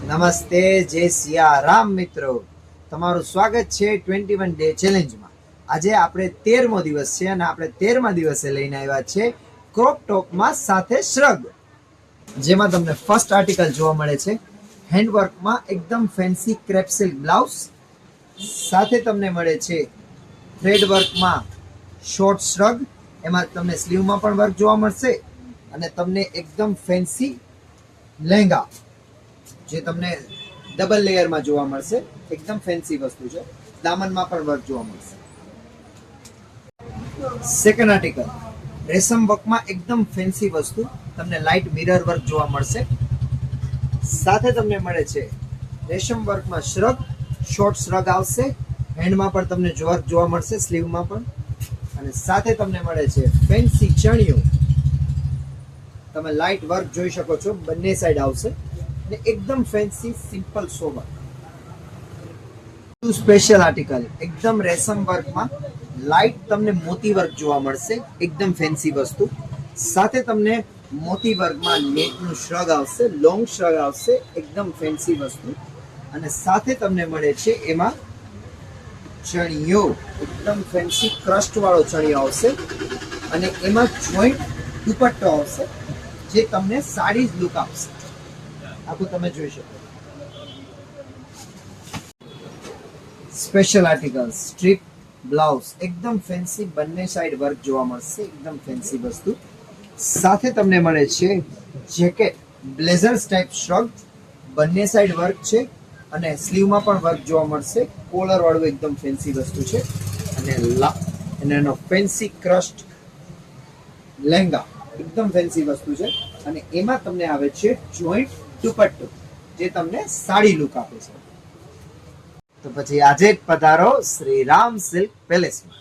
નમસ્તે, જય સિયારામ મિત્રો. તમારું સ્વાગત છે 21 ડે ચેલેન્જમાં. આજે આપણે 13મો દિવસ છે અને આપણે 13મા દિવસે લઈને આવ્યા છે ક્રોપ ટોપમાં સાથે શ્રગ, જેમાં તમને ફર્સ્ટ આર્ટિકલ જોવા મળે છે હેન્ડવર્કમાં એકદમ ફેન્સી ક્રેપ સિલ્ક બ્લાઉઝ, સાથે તમને મળે છે થ્રેડ વર્કમાં શોર્ટ શ્રગ, એમાં તમને સ્લીવમાં પણ વર્ક જોવા મળશે અને તમને એકદમ ફેન્સી લહેંગા જે તમને ડબલ લેયરમાં જોવા મળશે. એકદમ ફેન્સી વસ્તુ છે, દામનમાં પણ વર્ક જોવા મળશે. સેકન્ડ આર્ટિકલ રેશમ વર્કમાં એકદમ ફેન્સી વસ્તુ, તમને લાઇટ મિરર વર્ક જોવા મળશે. સાથે તમને મળે છે રેશમ વર્કમાં શ્રગ, શોર્ટ શ્રગ આવશે, હેન્ડમાં પણ તમને વર્ક જોવા મળશે, સ્લીવમાં પણ. અને સાથે તમને મળે છે ફેન્સી ચણિયો, તમે લાઇટ વર્ક જોઈ શકો છો, બંને સાઈડ આવશે ને એકદમ fancy simple sober. Special article એકદમ રેશમ વર્કમાં લાઇટ તમને મોતી વર્ક જોવા મળશે, એકદમ ફેન્સી વસ્તુ. સાથે તમને મોતી વર્કમાં નેટનું શ્રગ આવશે, લોંગ શ્રગ આવશે, એકદમ ફેન્સી વસ્તુ. અને સાથે તમને મળે છે એમાં ચણિયો, એકદમ ફેન્સી ક્રસ્ટ વાળો ચણિયો આવશે અને એમાં જોઈન્ટ દુપટ્ટો આવશે જે તમને સાડી લુક આપશે. આખું તમે જોઈ શકો. સ્પેશિયલ આર્ટિકલ સ્ટ્રીપ બ્લાઉઝ, એકદમ ફેન્સી, બંને સાઈડ વર્ક જોવા મળશે, એકદમ ફેન્સી વસ્તુ. સાથે તમને મળે છે જેકેટ બ્લેઝર્સ ટાઈપ શ્રગ, બંને સાઈડ વર્ક છે અને સ્લીવમાં પણ વર્ક જોવા મળશે, કોલર વાળું એકદમ ફેન્સી વસ્તુ છે. અને એનો ફેન્સી ક્રસ્ટ લહેંગા, એકદમ ફેન્સી વસ્તુ છે અને એમાં તમને આવે છે જોઈન્ટ દુપટ્ટો જે તમને સાડી લુક આપે છે. તો પછી આજે જ પધારો શ્રી રામ સિલ્ક પેલેસમાં.